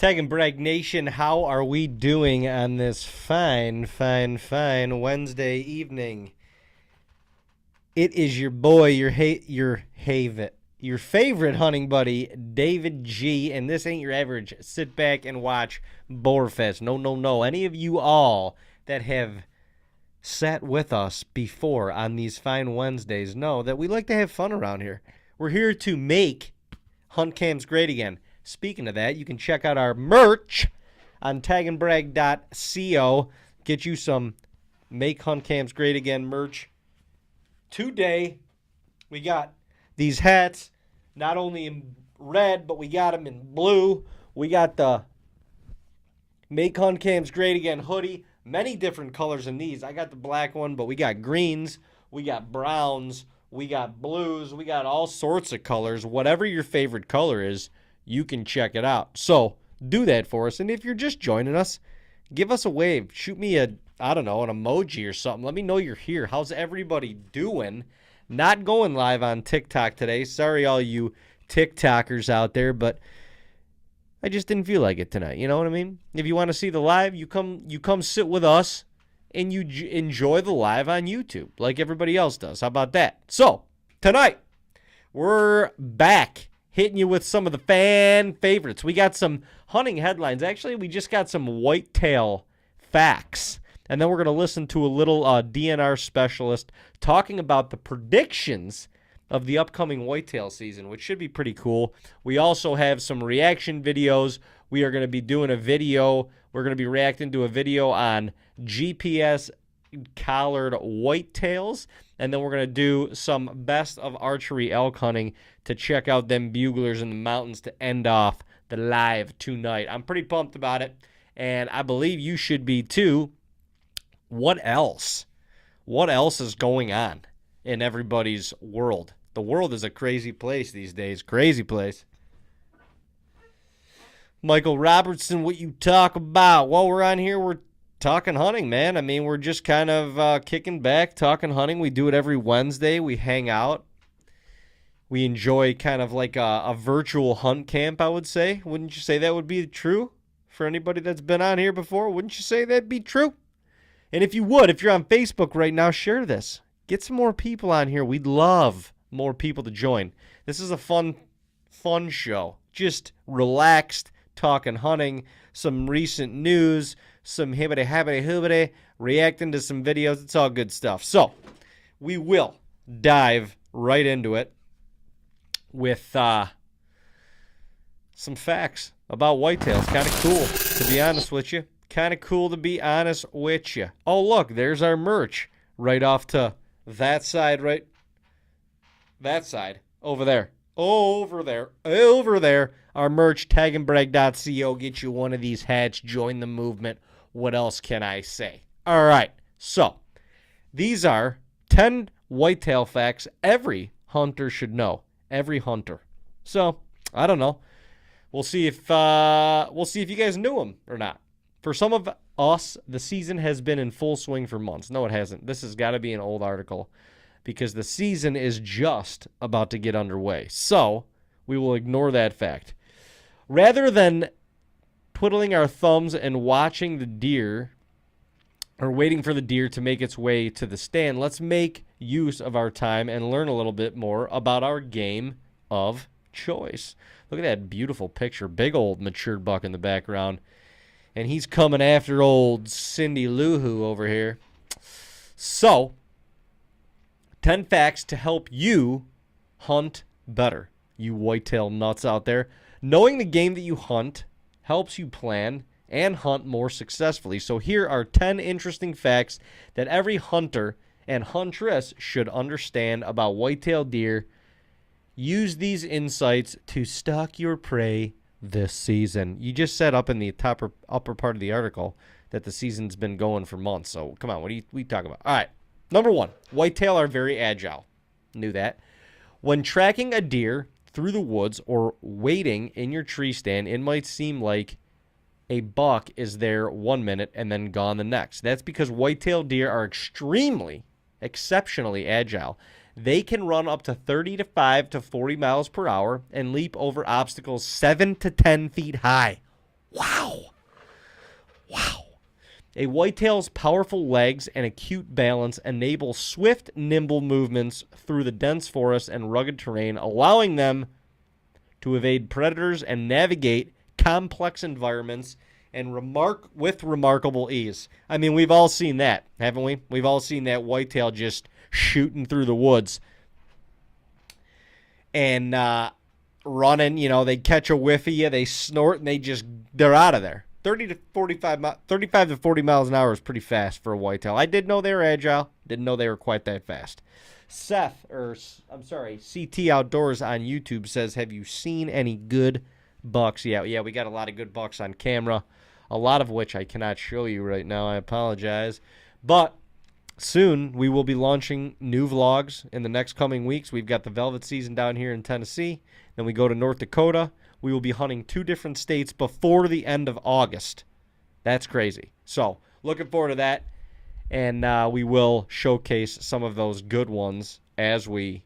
Tag and Brag Nation, how are we doing on this fine Wednesday evening? It is your boy, your favorite hunting buddy, David G, and this ain't your average sit back and watch Boarfest. No. Any of you all that have sat with us before on these fine Wednesdays know that we like to have fun around here. We're here to make hunt cams great again. Speaking of that, you can check out our merch on TAGNBRAG.co. Get you some Make Hunt Cams Great Again merch. Today, we got these hats, not only in red, but we got them in blue. We got the Make Hunt Cams Great Again hoodie. Many different colors in these. I got the black one, but we got greens, we got browns, we got blues, we got all sorts of colors. Whatever your favorite color is, you can check it out. So do that for us. And if you're just joining us, give us a wave. Shoot me an emoji or something. Let me know you're here. How's everybody doing? Not going live on TikTok today. Sorry, all you TikTokers out there, but I just didn't feel like it tonight. You know what I mean? If you want to see the live, you come sit with us and you enjoy the live on YouTube like everybody else does. How about that? So tonight, we're back hitting you with some of the fan favorites. We got some hunting headlines. Actually, we just got some whitetail facts. And then we're going to listen to a little DNR specialist talking about the predictions of the upcoming whitetail season, which should be pretty cool. We also have some reaction videos. We are going to be doing a video. We're going to be reacting to a video on GPS collared whitetails. And then we're going to do some best of archery elk hunting to check out them buglers in the mountains to end off the live tonight. I'm pretty pumped about it, and I believe you should be too. What else? What else is going on in everybody's world? The world is a crazy place these days. Crazy place. Michael Robertson, what you talk about? While we're on here, we're talking hunting, man. I mean, we're just kind of kicking back, talking hunting. We do it every Wednesday. We hang out. We enjoy kind of like a virtual hunt camp, I would say. Wouldn't you say that would be true for anybody that's been on here before? Wouldn't you say that'd be true? And if you would, if you're on Facebook right now, share this. Get some more people on here. We'd love more people to join. This is a fun show. Just relaxed, talking hunting, some recent news, some hibbity-habbity-hoobity, reacting to some videos. It's all good stuff. So we will dive right into it with some facts about whitetails. Kind of cool, to be honest with you. Kind of cool, to be honest with you. Oh, look, there's our merch right off to that side, right? That side, over there. Over there. Our merch, TAGNBRAG.co. Get you one of these hats. Join the movement. What else can I say? All right. So, these are 10 whitetail facts every hunter should know. Every hunter. So, I don't know. We'll see if you guys knew them or not. For some of us, the season has been in full swing for months. No, it hasn't. This has got to be an old article because the season is just about to get underway. So, we will ignore that fact. Rather than twiddling our thumbs and watching the deer or waiting for the deer to make its way to the stand, let's make use of our time and learn a little bit more about our game of choice. Look at that beautiful picture. Big old matured buck in the background. And he's coming after old Cindy Lou Who over here. So, 10 facts to help you hunt better, you whitetail nuts out there. Knowing the game that you hunt helps you plan and hunt more successfully. So here are 10 interesting facts that every hunter and huntress should understand about whitetail deer. Use these insights to stalk your prey this season. You just said up in the upper part of the article that the season's been going for months. So come on, what are we talking about? All right. Number one, whitetail are very agile. Knew that. When tracking a deer through the woods or waiting in your tree stand, it might seem like a buck is there 1 minute and then gone the next. That's because whitetail deer are exceptionally agile. They can run up to 35 to 40 miles per hour and leap over obstacles 7 to 10 feet high. Wow. A whitetail's powerful legs and acute balance enable swift, nimble movements through the dense forest and rugged terrain, allowing them to evade predators and navigate complex environments and with remarkable ease. I mean, we've all seen that, haven't we? We've all seen that whitetail just shooting through the woods and running. You know, they catch a whiff of you, they snort, and they're out of there. 35 to 40 miles an hour is pretty fast for a whitetail. I did know they were agile. Didn't know they were quite that fast. CT Outdoors on YouTube says, have you seen any good bucks? Yeah, we got a lot of good bucks on camera, a lot of which I cannot show you right now. I apologize. But soon we will be launching new vlogs in the next coming weeks. We've got the velvet season down here in Tennessee. Then we go to North Dakota. We will be hunting 2 different states before the end of August. That's crazy. So, looking forward to that. And we will showcase some of those good ones as we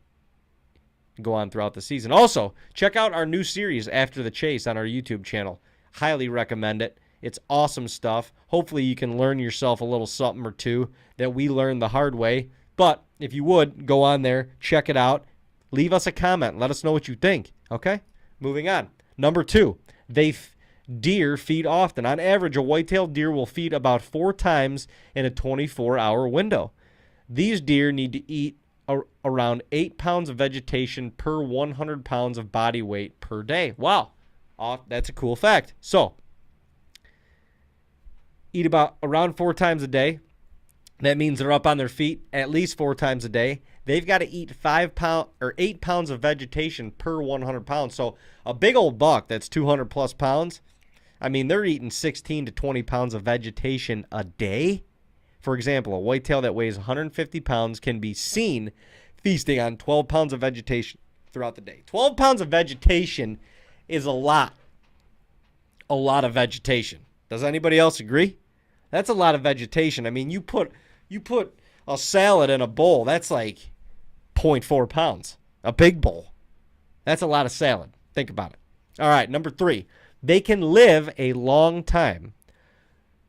go on throughout the season. Also, check out our new series, After the Chase, on our YouTube channel. Highly recommend it. It's awesome stuff. Hopefully you can learn yourself a little something or two that we learned the hard way. But if you would, go on there, check it out. Leave us a comment. Let us know what you think. Okay? Moving on. Number 2, deer feed often. On average, a white-tailed deer will feed about 4 times in a 24-hour window. These deer need to eat around 8 pounds of vegetation per 100 pounds of body weight per day. Wow. That's a cool fact. So, eat around 4 times a day. That means they're up on their feet at least 4 times a day. They've got to eat 8 pounds of vegetation per 100 pounds. So a big old buck that's 200 plus pounds, I mean, they're eating 16 to 20 pounds of vegetation a day. For example, a whitetail that weighs 150 pounds can be seen feasting on 12 pounds of vegetation throughout the day. 12 pounds of vegetation is a lot. A lot of vegetation. Does anybody else agree? That's a lot of vegetation. I mean, you put a salad in a bowl, that's like 0.4 pounds. A big bowl. That's a lot of salad. Think about it. All right, number 3. They can live a long time.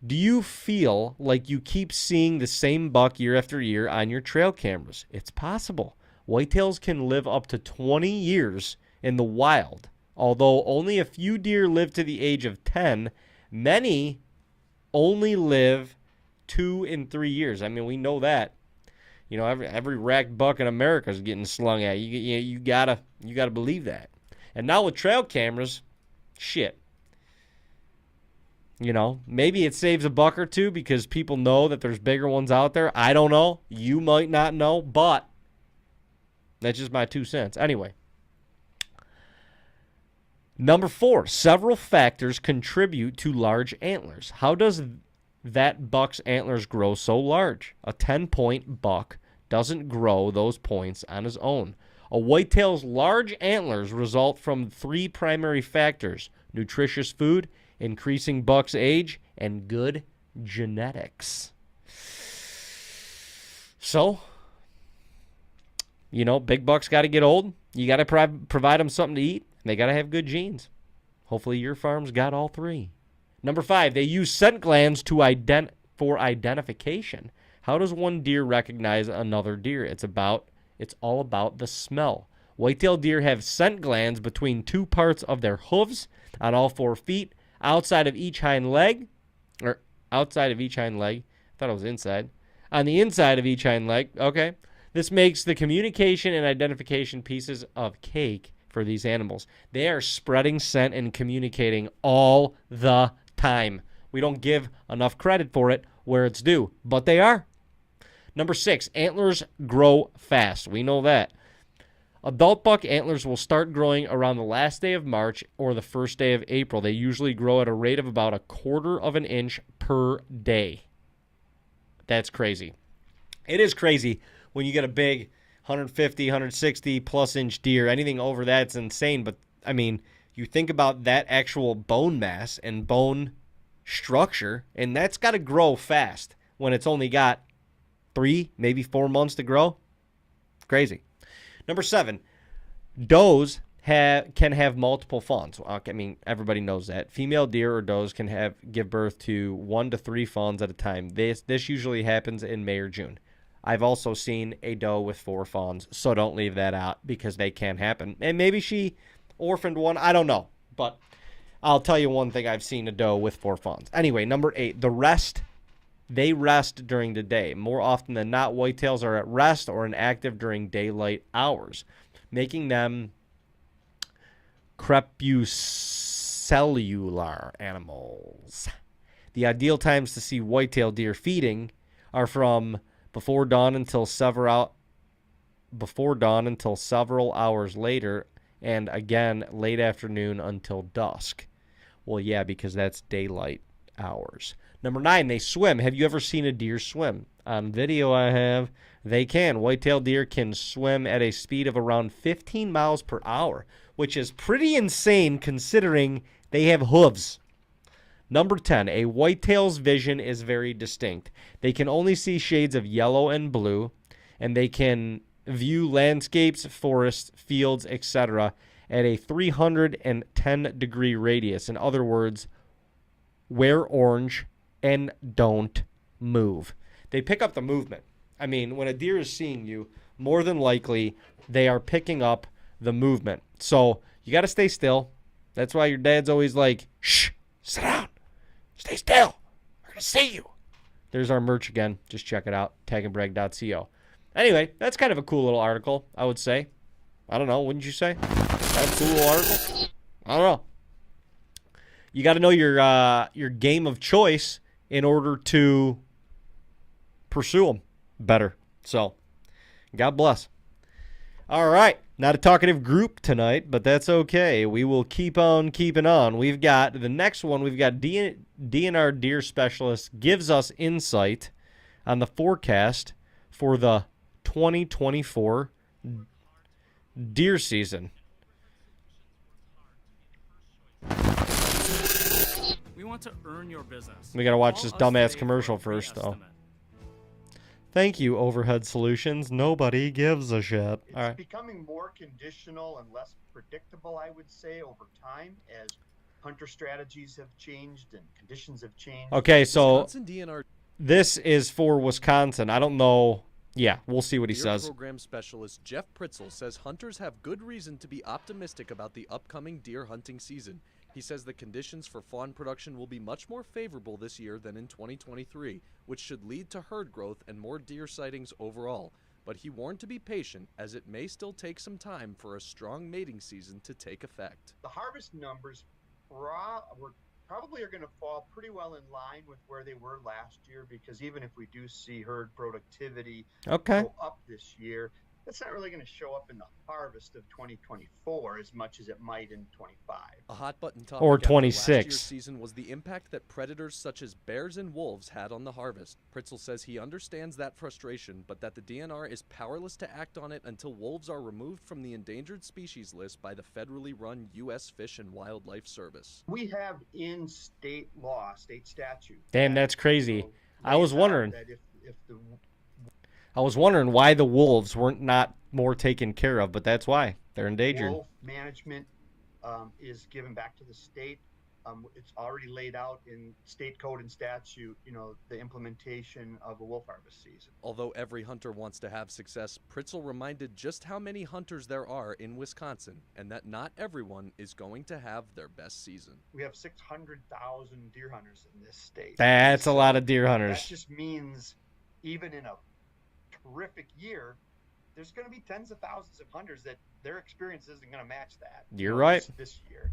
Do you feel like you keep seeing the same buck year after year on your trail cameras? It's possible. Whitetails can live up to 20 years in the wild. Although only a few deer live to the age of 10, many only live 2 and 3 years. I mean, we know that. You know, every racked buck in America is getting slung at. You gotta believe that. And now with trail cameras, shit. You know, maybe it saves a buck or two because people know that there's bigger ones out there. I don't know. You might not know, but that's just my 2 cents. Anyway. Number 4, several factors contribute to large antlers. How does that buck's antlers grow so large? A 10-point buck doesn't grow those points on his own. A whitetail's large antlers result from 3 primary factors: nutritious food, increasing buck's age, and good genetics. So, you know, big bucks got to get old. You got to provide them something to eat. They got to have good genes. Hopefully your farm's got all 3. Number 5, they use scent glands for identification. How does one deer recognize another deer? It's all about the smell. Whitetail deer have scent glands between 2 parts of their hooves on all 4 feet, outside of each hind leg. I thought it was inside. On the inside of each hind leg. Okay. This makes the communication and identification pieces of cake for these animals. They are spreading scent and communicating all the time. We don't give enough credit for it where it's due, but they are. Number 6, antlers grow fast. We know that. Adult buck antlers will start growing around the last day of March or the first day of April. They usually grow at a rate of about 1/4 of an inch per day. That's crazy. It is crazy when you get a big 150, 160 plus inch deer. Anything over that's insane. But, I mean, you think about that actual bone mass and bone structure, and that's got to grow fast when it's only got 3, maybe 4 months to grow. Crazy. Number 7, does can have multiple fawns. I mean, everybody knows that. Female deer or does can give birth to 1 to 3 fawns at a time. This usually happens in May or June. I've also seen a doe with 4 fawns, so don't leave that out because they can happen. And maybe she orphaned one. I don't know. But I'll tell you one thing. I've seen a doe with 4 fawns. Anyway, number 8, they rest during the day. More often than not, whitetails are at rest or inactive during daylight hours, making them crepuscular animals. The ideal times to see whitetail deer feeding are from before dawn until several hours later, and again late afternoon until dusk. Well, yeah, because that's daylight hours. Number 9, they swim. Have you ever seen a deer swim? On video, I have. They can. Whitetail deer can swim at a speed of around 15 miles per hour, which is pretty insane considering they have hooves. Number 10, a whitetail's vision is very distinct. They can only see shades of yellow and blue, and they can view landscapes, forests, fields, etc. at a 310-degree radius. In other words, wear orange and don't move. They pick up the movement. I mean, when a deer is seeing you, more than likely, they are picking up the movement. So you got to stay still. That's why your dad's always like, shh, sit down, stay still. We're going to see you. There's our merch again. Just check it out, TAGNBRAG.co. Anyway, that's kind of a cool little article, I would say. I don't know, wouldn't you say? Kind of a cool little article? I don't know. You got to know your game of choice in order to pursue them better. So, God bless. All right. Not a talkative group tonight, but that's okay. We will keep on keeping on. We've got the next one. We've got DNR Deer Specialist gives us insight on the forecast for the 2024 deer season. We want to earn your business. We got to watch this dumbass commercial first, though. Thank you, Overhead Solutions. Nobody gives a shit. It's becoming more conditional and less predictable, I would say, over time as hunter strategies have changed and conditions have changed. Okay, so this is for Wisconsin. I don't know. Yeah, we'll see what he says. Program specialist Jeff Pritzel says hunters have good reason to be optimistic about the upcoming deer hunting season. He says the conditions for fawn production will be much more favorable this year than in 2023, which should lead to herd growth and more deer sightings overall. But he warned to be patient, as it may still take some time for a strong mating season to take effect. The harvest numbers probably are going to fall pretty well in line with where they were last year, because even if we do see herd productivity go up this year, that's not really going to show up in the harvest of 2024 as much as it might in 25. A hot button topic or after 26. Last year's season was the impact that predators such as bears and wolves had on the harvest. Pritzel says he understands that frustration, but that the DNR is powerless to act on it until wolves are removed from the endangered species list by the federally run U.S. Fish and Wildlife Service. We have in state law, state statute. Damn, that's crazy. I was wondering. That if the I was wondering why the wolves weren't not more taken care of, but that's why. They're endangered. Wolf management is given back to the state. It's already laid out in state code and statute, the implementation of a wolf harvest season. Although every hunter wants to have success, Pritzel reminded just how many hunters there are in Wisconsin, and that not everyone is going to have their best season. We have 600,000 deer hunters in this state. That's a lot of deer hunters. That just means even in a terrific year, there's going to be tens of thousands of hunters that their experience isn't going to match that. You're right. This year.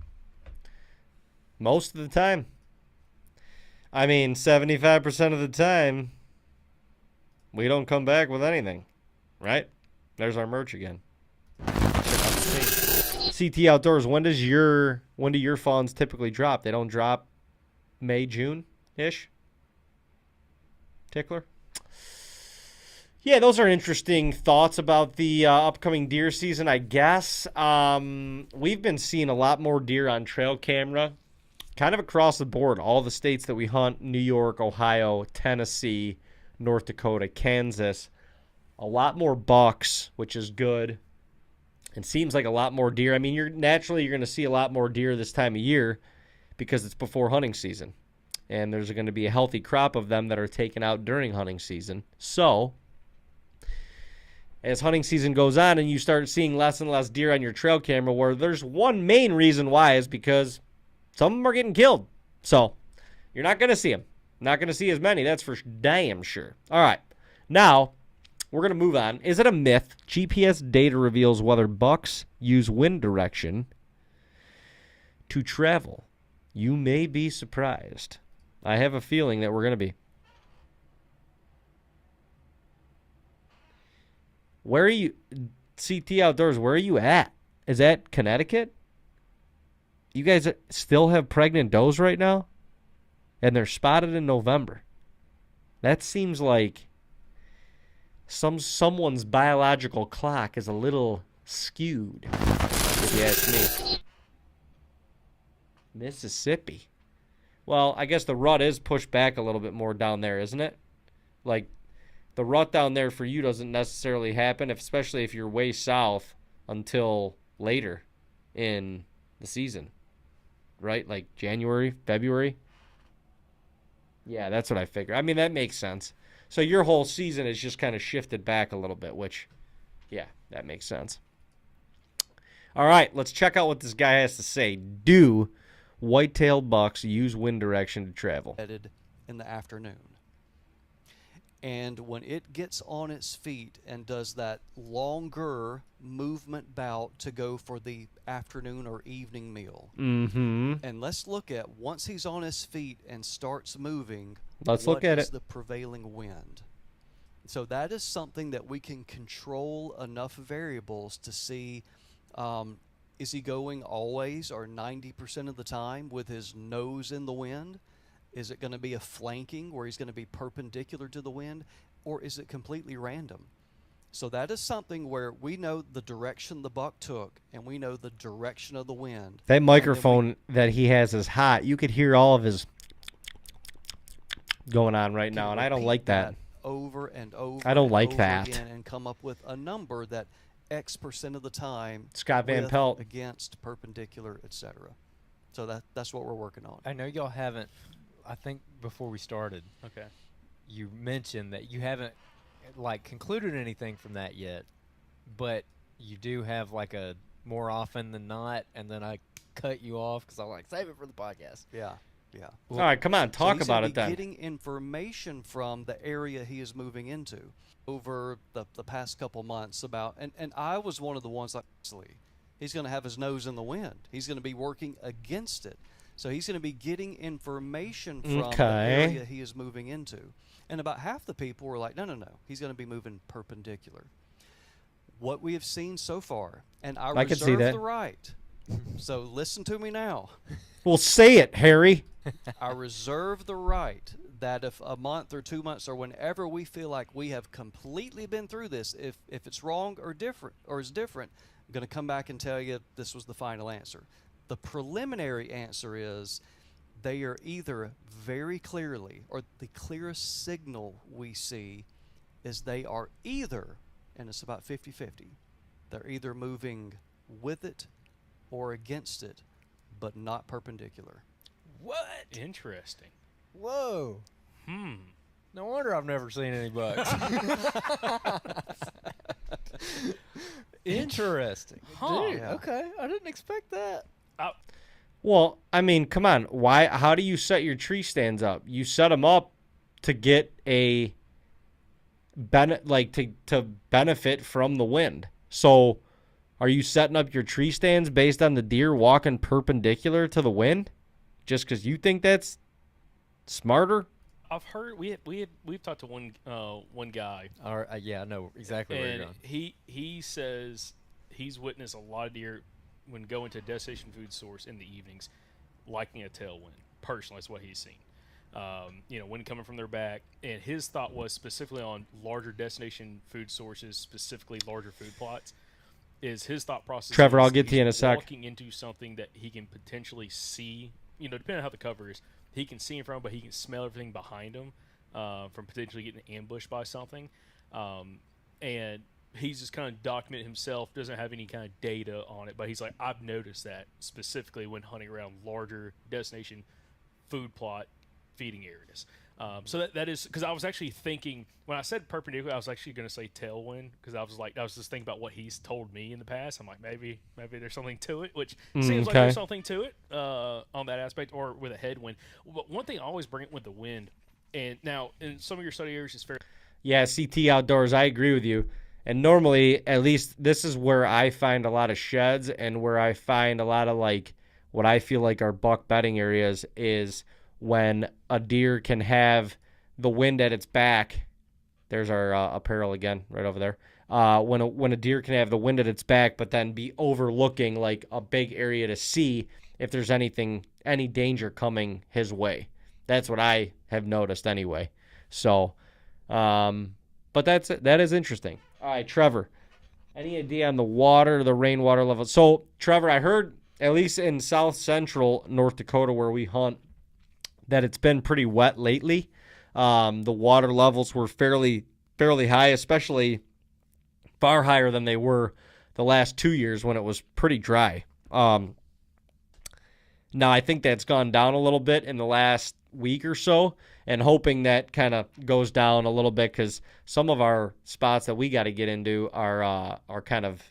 Most of the time. I mean, 75% of the time, we don't come back with anything, right? There's our merch again. CT Outdoors, when do your fawns typically drop? They don't drop May, June-ish? Tickler? Yeah, those are interesting thoughts about the upcoming deer season, I guess. We've been seeing a lot more deer on trail camera, kind of across the board. All the states that we hunt, New York, Ohio, Tennessee, North Dakota, Kansas. A lot more bucks, which is good. It seems like a lot more deer. I mean, you're going to see a lot more deer this time of year because it's before hunting season. And there's going to be a healthy crop of them that are taken out during hunting season. So, as hunting season goes on and you start seeing less and less deer on your trail camera, where there's one main reason why is because some of them are getting killed. So, you're not going to see them. Not going to see as many, that's for damn sure. All right, now we're going to move on. Is it a myth? GPS data reveals whether bucks use wind direction to travel. You may be surprised. I have a feeling that we're going to be. Where are you, CT Outdoors, where are you at? Is that Connecticut? You guys still have pregnant does right now? And they're spotted in November. That seems like someone's biological clock is a little skewed, if you ask me. Mississippi. Well, I guess the rut is pushed back a little bit more down there, isn't it? Like, the rut down there for you doesn't necessarily happen, especially if you're way south, until later in the season. Right? Like January, February? Yeah, that's what I figure. I mean, that makes sense. So your whole season is just kind of shifted back a little bit, which, yeah, that makes sense. All right, let's check out what this guy has to say. Do white-tailed bucks use wind direction to travel? Headed in the afternoon. And when it gets on its feet and does that longer movement bout to go for the afternoon or evening meal, and let's look at, once he's on his feet and starts moving, let's look at what is it. the prevailing wind? So that is something that we can control enough variables to see, is he going always or 90% of the time with his nose in the wind? Is it going to be a flanking where he's going to be perpendicular to the wind, or is it completely random? So that is something where we know the direction the buck took, and we know the direction of the wind. That microphone that he has is hot. You could hear all of his going on right now, and I don't like that. Over and over. I don't and like over that. Again, and come up with a number that X% of the time. Scott Van Pelt. Against, perpendicular, etc. So that's what we're working on. I know y'all haven't. I think before we started, Okay. you mentioned that you haven't like concluded anything from that yet, but you do have like a more often than not, and then I cut you off because I'm like, save it for the podcast. Yeah. All right, come on, talk so about it then. Getting information from the area he is moving into over the past couple months about, and I was one of the ones, obviously, he's going to have his nose in the wind. He's going to be working against it. So he's going to be getting information from the area he is moving into. And about half the people were like, no, he's going to be moving perpendicular. What we have seen so far, and I reserve the right. So listen to me now. Well, say it, Harry. I reserve the right that if a month or 2 months or whenever we feel like we have completely been through this, if it's wrong or different or is different, I'm going to come back and tell you this was the final answer. The preliminary answer is they are either very clearly, or the clearest signal we see is they are either, and it's about 50-50, they're either moving with it or against it, but not perpendicular. What? Interesting. Whoa. No wonder I've never seen any bucks. Interesting. Huh. Dude, Yeah. okay. I didn't expect that. Well, I mean, come on. Why? How do you set your tree stands up? You set them up to get a to benefit from the wind. So, are you setting up your tree stands based on the deer walking perpendicular to the wind, just because you think that's smarter? I've heard we've talked to one guy, Yeah, I know exactly where you're and going. he says he's witnessed a lot of deer when going to a destination food source in the evenings, liking a tailwind. Personally, that's what he's seen. Wind coming from their back, and his thought was specifically on larger destination food sources, specifically larger food plots. Is his thought process? Trevor, I'll get to you in a sec. Walking into something that he can potentially see, depending on how the cover is, he can see in front, but he can smell everything behind him from potentially getting ambushed by something. And he's just kind of documented himself, doesn't have any kind of data on it, but he's like, I've noticed that specifically when hunting around larger destination food plot feeding areas. So that is because I was actually thinking when I said perpendicular, I was actually going to say tailwind because I was just thinking about what he's told me in the past. I'm like, maybe there's something to it, which seems like there's something to it on that aspect, or with a headwind. But one thing I always bring it with the wind, and now in some of your study areas, it's fair. Yeah, CT Outdoors, I agree with you. And normally, at least this is where I find a lot of sheds and where I find a lot of like what I feel like are buck bedding areas is when a deer can have the wind at its back. There's our apparel again, right over there. When a deer can have the wind at its back, but then be overlooking like a big area to see if there's any danger coming his way. That's what I have noticed anyway. So, but that is interesting. All right, Trevor, any idea on the rainwater level? So, Trevor, I heard at least in south central North Dakota where we hunt, that it's been pretty wet lately. The water levels were fairly high, especially far higher than they were the last 2 years when it was pretty dry. Now, I think that's gone down a little bit in the last week or so, and hoping that kind of goes down a little bit because some of our spots that we got to get into are kind of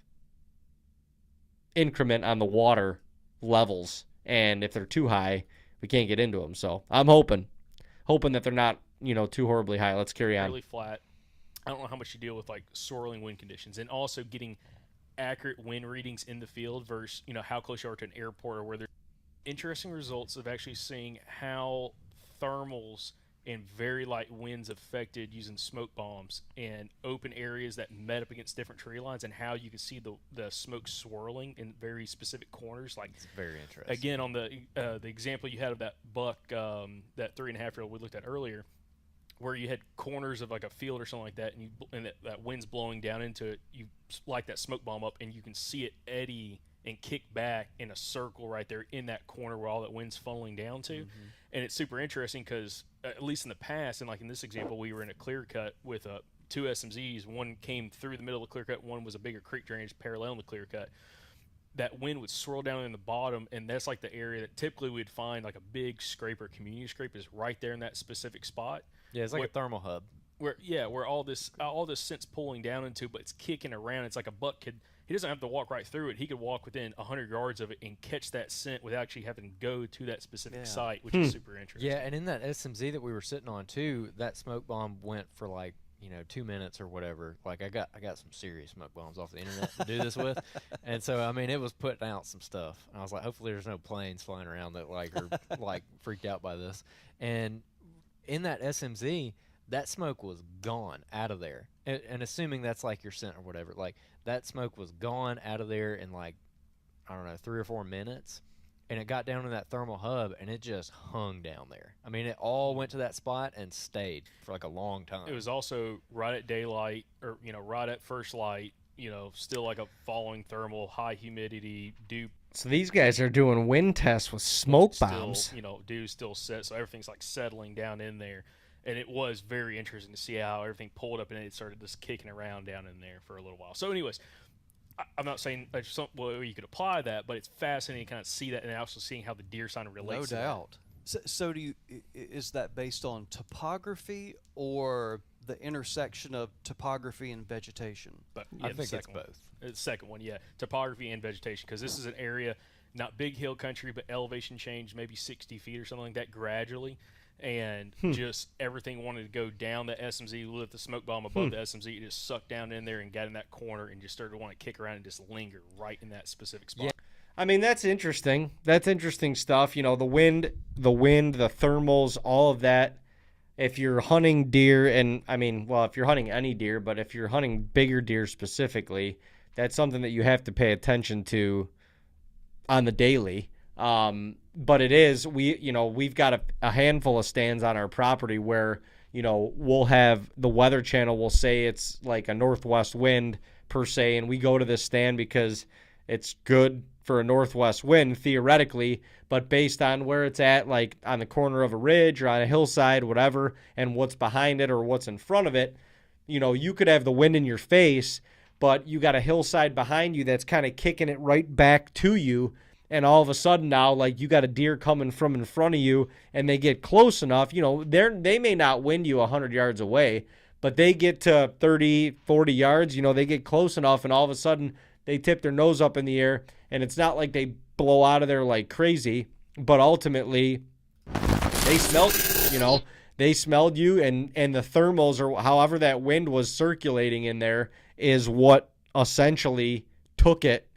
increment on the water levels, and if they're too high, we can't get into them. So I'm hoping that they're not, too horribly high. Let's carry on. Really flat. I don't know how much you deal with like swirling wind conditions, and also getting accurate wind readings in the field versus how close you are to an airport or where there's interesting results of actually seeing how thermals and very light winds affected using smoke bombs and open areas that met up against different tree lines, and how you can see the smoke swirling in very specific corners. Like, it's very interesting. Again, on the example you had of that buck, that 3.5-year-old we looked at earlier, where you had corners of like a field or something like that, and that wind's blowing down into it, you light that smoke bomb up, and you can see it eddy and kick back in a circle right there in that corner where all that wind's funneling down to. Mm-hmm. And it's super interesting because, at least in the past, and like in this example, we were in a clear cut with two SMZs. One came through the middle of the clear cut, one was a bigger creek drainage parallel in the clear cut. That wind would swirl down in the bottom, and that's like the area that typically we'd find like a big scrape or community scrape is right there in that specific spot. Yeah, it's like a thermal hub. Where all this scent's pulling down into, but it's kicking around. It's like a buck he doesn't have to walk right through it. He could walk within 100 yards of it and catch that scent without actually having to go to that specific site, which is super interesting. Yeah, and in that SMZ that we were sitting on too, that smoke bomb went for like 2 minutes or whatever. Like I got some serious smoke bombs off the internet to do this with, and so I mean it was putting out some stuff. And I was like, hopefully there's no planes flying around that like are like freaked out by this. And in that SMZ, that smoke was gone out of there, and assuming that's like your scent or whatever, like that smoke was gone out of there in like, I don't know, 3 or 4 minutes, and it got down in that thermal hub, and it just hung down there. I mean, it all went to that spot and stayed for like a long time. It was also right at daylight, or right at first light, still like a falling thermal, high humidity, dew. So these guys are doing wind tests with smoke bombs. Dew still set, so everything's like settling down in there. And it was very interesting to see how everything pulled up and it started just kicking around down in there for a little while. So anyways, I'm not saying you could apply that, but it's fascinating to kind of see that, and also seeing how the deer sign relates. No doubt. So is that based on topography or the intersection of topography and vegetation? But I think it's both. The second one, yeah, topography and vegetation, because this is an area, not big hill country, but elevation change, maybe 60 feet or something like that gradually. And just everything wanted to go down the SMZ, lit the smoke bomb above the SMZ, it just sucked down in there and got in that corner and just started to want to kick around and just linger right in that specific spot. Yeah. I mean, that's interesting. That's interesting stuff. The wind, the thermals, all of that. If you're hunting deer, and I mean, well, if you're hunting any deer, but if you're hunting bigger deer specifically, that's something that you have to pay attention to on the daily. But it is, we've got a handful of stands on our property where, we'll have the Weather Channel will say it's like a northwest wind per se, and we go to this stand because it's good for a northwest wind theoretically, but based on where it's at, like on the corner of a ridge or on a hillside, whatever, and what's behind it or what's in front of it, you could have the wind in your face, but you got a hillside behind you that's kind of kicking it right back to you. And all of a sudden now, like, you got a deer coming from in front of you, and they get close enough. You know, they may not wind you 100 yards away, but they get to 30, 40 yards. You know, they get close enough, and all of a sudden they tip their nose up in the air. And it's not like they blow out of there like crazy, but ultimately they smelled you. You know, they smelled you, and the thermals, or however that wind was circulating in there, is what essentially took it,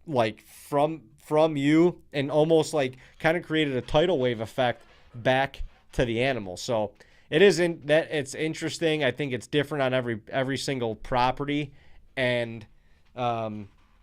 like, from you, and almost like kind of created a tidal wave effect back to the animal. So it's interesting. I think it's different on every single property, and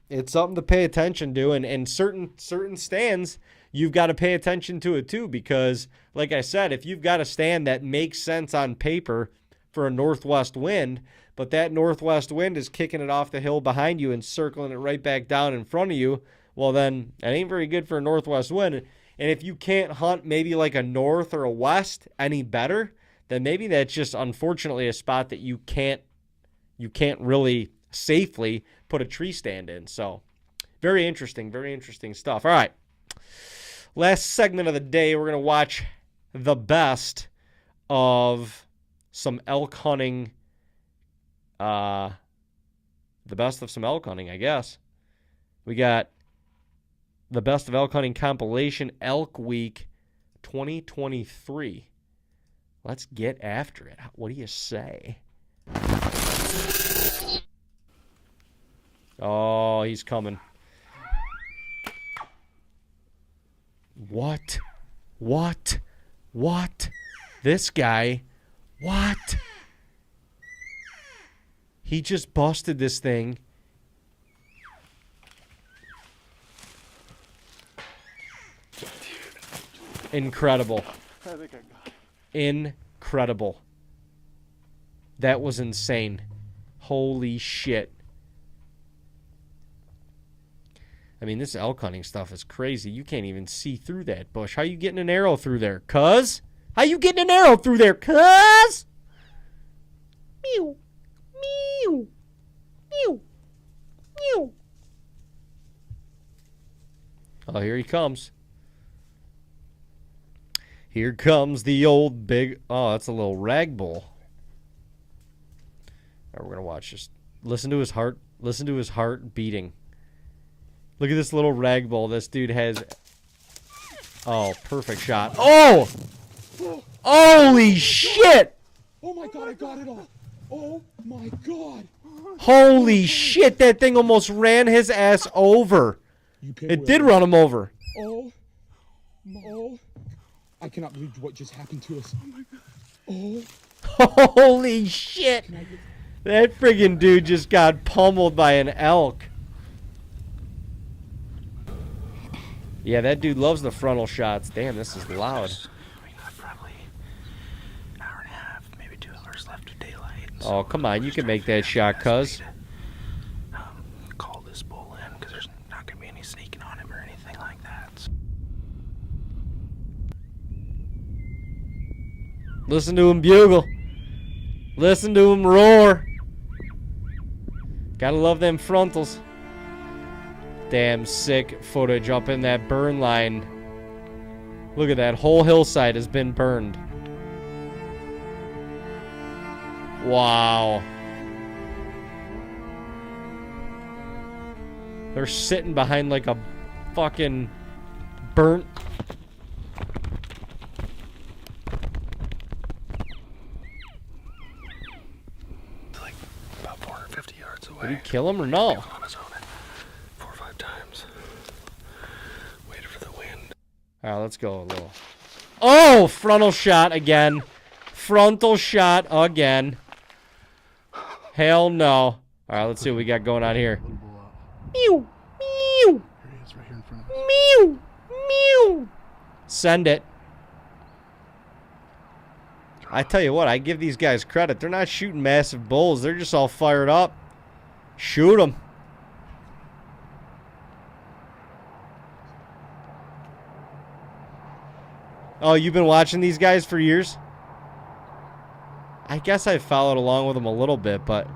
it's something to pay attention to. And certain stands, you've got to pay attention to it too, because like I said, if you've got a stand that makes sense on paper for a northwest wind, but that northwest wind is kicking it off the hill behind you and circling it right back down in front of you, well, then that ain't very good for a northwest wind. And if you can't hunt maybe like a north or a west any better, then maybe that's just unfortunately a spot that you can't really safely put a tree stand in. So very interesting stuff. All right. Last segment of the day, we're going to watch the best of some elk hunting. The best of some elk hunting, I guess. We got the best of elk hunting compilation, Elk Week 2023. Let's get after it. What do you say? Oh, he's coming. What? This guy? What? He just busted this thing. Incredible. I think I got it. Incredible. That was insane. Holy shit. I mean, this elk hunting stuff is crazy. You can't even see through that bush. How you getting an arrow through there, cuz? How you getting an arrow through there, cuz? Mew. Mew. Mew. Mew. Oh, here he comes. Here comes the old big... Oh, that's a little rag bull. All right, we're going to watch. Just listen to his heart. Listen to his heart beating. Look at this little rag bull this dude has. Oh, perfect shot. Oh! Holy shit! Oh my god, I got it all. Oh my god. Holy shit, that thing almost ran his ass over. It did run him over. Oh. I cannot believe what just happened to us. Oh my god. Oh. Holy shit. That friggin' dude just got pummeled by an elk. Yeah, that dude loves the frontal shots. Damn, this is loud. We got probably an hour and a half, maybe 2 hours left of daylight. Oh, come on, you can make that shot, cuz. Call this bull in, because there's not going to be any sneaking on him or anything like that. Listen to him bugle. Listen to him roar. Gotta love them frontals. Damn sick footage up in that burn line. Look at that. Whole hillside has been burned. Wow. They're sitting behind like a fucking burnt... Like about 450 yards away. Did he kill him or no? On his own 4 or 5 times. Waited for the wind. All right, let's go a little. Oh, frontal shot again. Frontal shot again. Hell no. All right, let's see what we got going on here. Mew, mew. Here he is, right here in front of us. Mew, mew. Send it. I tell you what, I give these guys credit. They're not shooting massive bulls. They're just all fired up. Shoot them. Oh, you've been watching these guys for years? I guess I followed along with them a little bit, but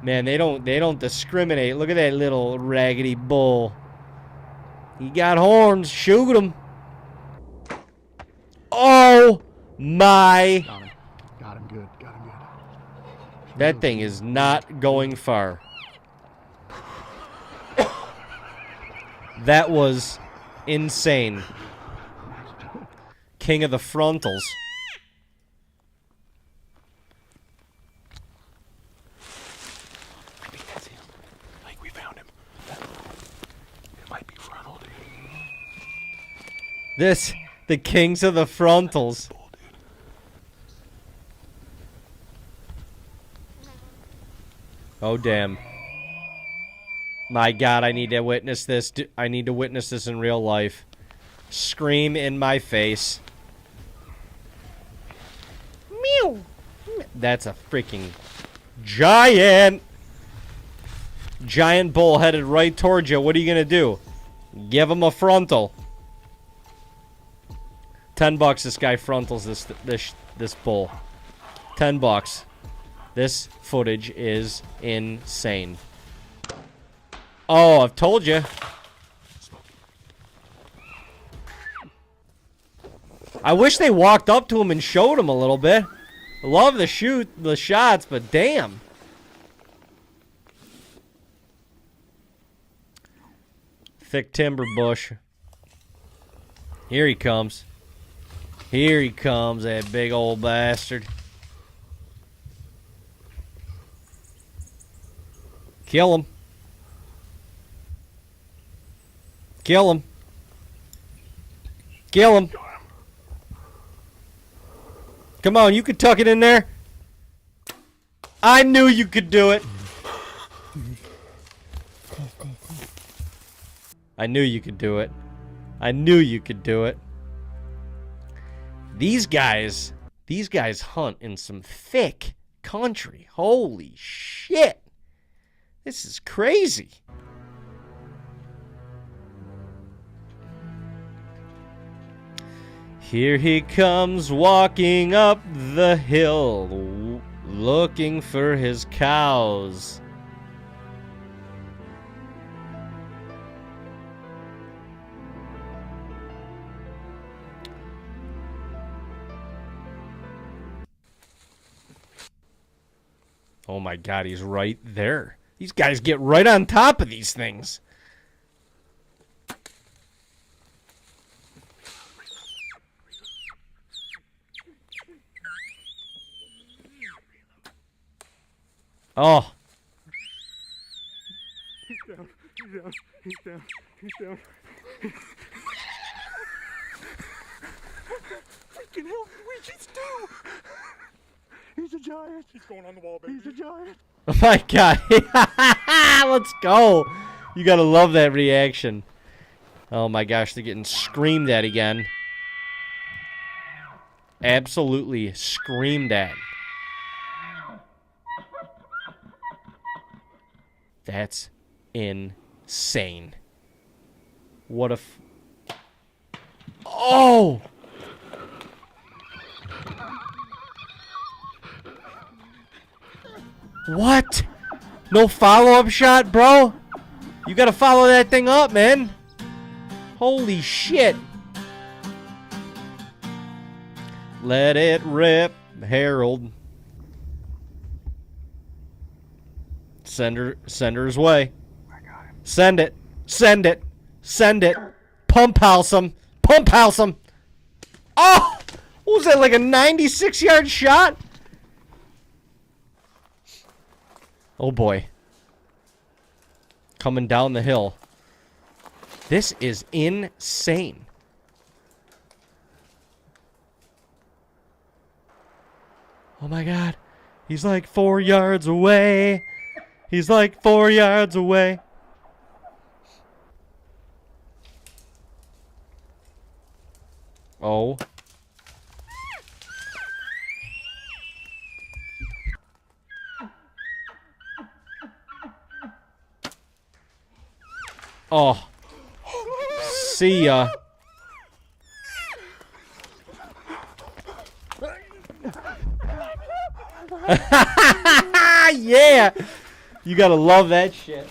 Man, they don't discriminate. Look at that little raggedy bull. He got horns. Shoot him. Oh my. Got him good. Got him good. That thing is not going far. That was insane. King of the frontals. I think that's him. Like, we found him. It might be frontal, dude. This, the kings of the frontals. Bull, dude. Oh, damn. My God, I need to witness this. I need to witness this in real life. Scream in my face. Meow. That's a freaking giant. Giant bull headed right towards you. What are you going to do? Give him a frontal. $10 this guy frontals this bull. $10. This footage is insane. Oh, I've told you. I wish they walked up to him and showed him a little bit. I love the shots, but damn. Thick timber bush. Here he comes. Here he comes, that big old bastard. Kill him. Kill him. Kill him. Come on, you could tuck it in there. I knew you could do it. I knew you could do it. I knew you could do it. These guys hunt in some thick country. Holy shit. This is crazy. Here he comes walking up the hill, looking for his cows. Oh my God, he's right there. These guys get right on top of these things. Oh. He's down. He's down. He's down. He's down. Freaking hell, we just do. He's a giant. He's going on the wall, baby. He's a giant. Oh my God. Let's go. You gotta love that reaction. Oh my gosh, they're getting screamed at again. Absolutely screamed at. That's insane. What if... Oh! What? No follow-up shot, bro? You gotta follow that thing up, man. Holy shit. Let it rip, Harold. Send her his way. Send it. Send it. Send it. Pump house him. Pump house him. Oh! What was that, like a 96-yard shot? Oh boy. Coming down the hill. This is insane. Oh my God. He's like 4 yards away. He's like 4 yards away. Oh. Oh. See ya. Yeah. You gotta love that shit.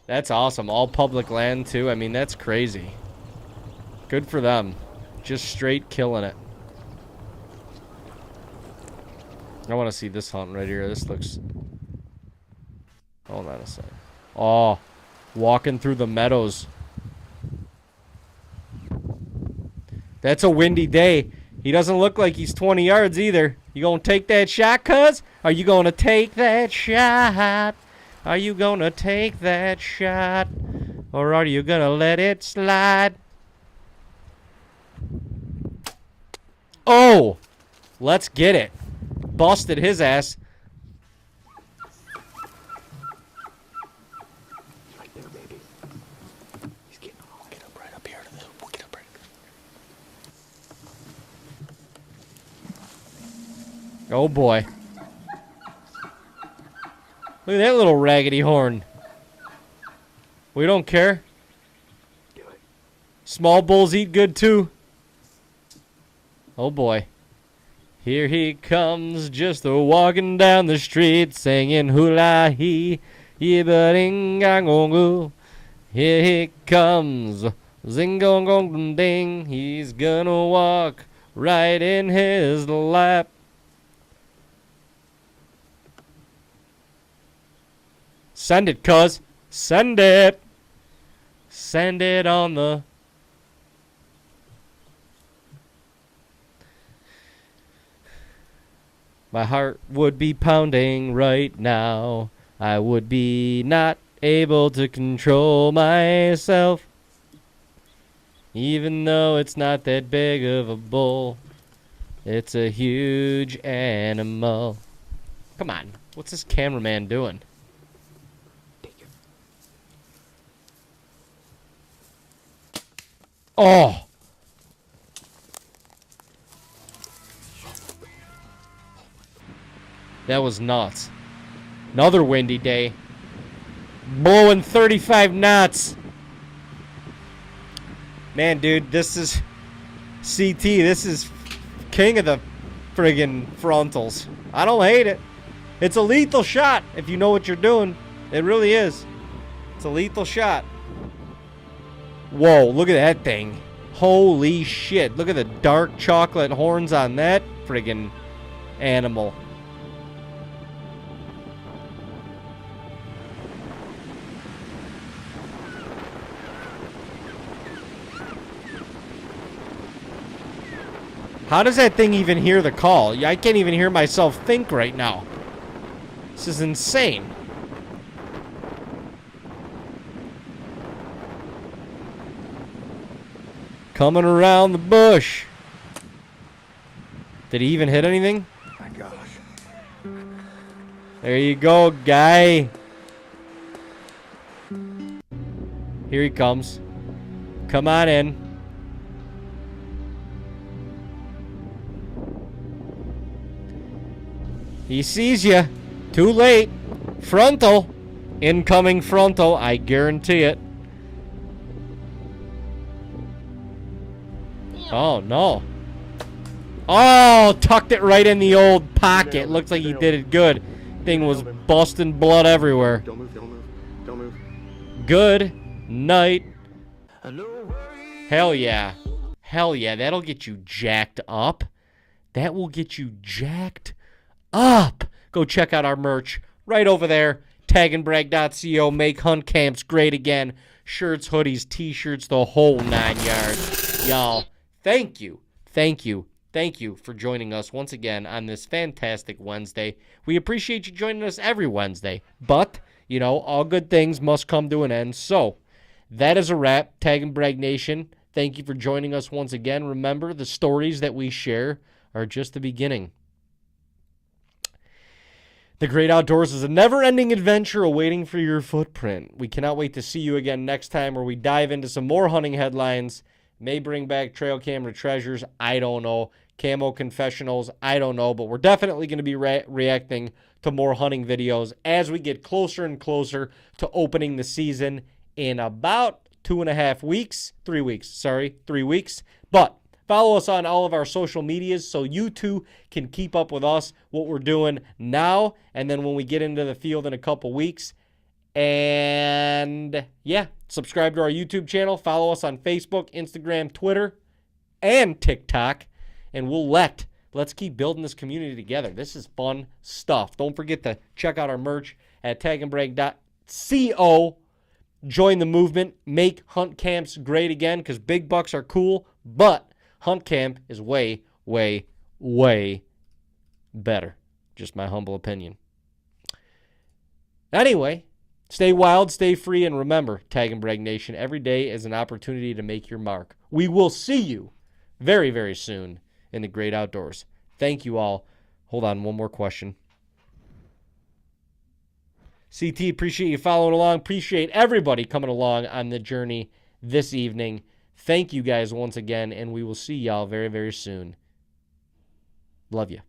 That's awesome. All public land, too. I mean, that's crazy. Good for them. Just straight killing it. I want to see this hunt right here. This looks... Hold on a second. Oh, walking through the meadows. That's a windy day. He doesn't look like he's 20 yards either. You gonna take that shot, cuz? Are you gonna take that shot? Are you gonna take that shot? Or are you gonna let it slide? Oh! Let's get it. Busted his ass. Right there, baby. He's getting. We'll get up right up here. We'll get up right. Oh boy. Look at that little raggedy horn. We don't care. Do it. Small bulls eat good too. Oh boy. Here he comes, just walking down the street, singing hula hee, yiba-ding-gang-gong-goo. Here he comes, zing-gong-gong-ding. He's gonna walk right in his lap. Send it, cuz. Send it. Send it on the... My heart would be pounding right now. I would be not able to control myself. Even though it's not that big of a bull. It's a huge animal. Come on. What's this cameraman doing? Oh! That was nuts. Another windy day. Blowing 35 knots. Man, dude, this is CT. This is king of the friggin' frontals. I don't hate it. It's a lethal shot if you know what you're doing. It really is. It's a lethal shot. Whoa, look at that thing. Holy shit. Look at the dark chocolate horns on that friggin' animal. How does that thing even hear the call? I can't even hear myself think right now. This is insane. Coming around the bush. Did he even hit anything? My gosh. There you go, guy. Here he comes. Come on in. He sees you. Too late. Frontal. Incoming frontal. I guarantee it. Oh, no. Oh, tucked it right in the old pocket. Looks like he did it good. Thing was busting blood everywhere. Don't move, don't move, don't move. Good night. Hell yeah. Hell yeah. That'll get you jacked up. That will get you jacked up. Go check out our merch right over there. TAGNBRAG.co. Make hunt camps great again. Shirts, hoodies, t-shirts, the whole 9 yards. Y'all, thank you. Thank you. Thank you for joining us once again on this fantastic Wednesday. We appreciate you joining us every Wednesday. But, you know, all good things must come to an end. So, that is a wrap. Tag and Brag Nation, thank you for joining us once again. Remember, the stories that we share are just the beginning. The great outdoors is a never-ending adventure awaiting for your footprint. We cannot wait to see you again next time where we dive into some more hunting headlines. May bring back trail camera treasures. I don't know. Camo confessionals. I don't know. But we're definitely going to be reacting to more hunting videos as we get closer and closer to opening the season in about 3 weeks. But Follow us on all of our social medias so you too can keep up with us, what we're doing now, and then when we get into the field in a couple weeks. And yeah, subscribe to our YouTube channel. Follow us on Facebook, Instagram, Twitter, and TikTok. And let's keep building this community together. This is fun stuff. Don't forget to check out our merch at TAGNBRAG.co. Join the movement. Make hunt camps great again, because big bucks are cool, but hunt camp is way, way, way better. Just my humble opinion. Anyway, stay wild, stay free, and remember, Tag and Brag Nation, every day is an opportunity to make your mark. We will see you very, very soon in the great outdoors. Thank you all. Hold on, one more question. CT, appreciate you following along. Appreciate everybody coming along on the journey this evening. Thank you guys once again, and we will see y'all very, very soon. Love you.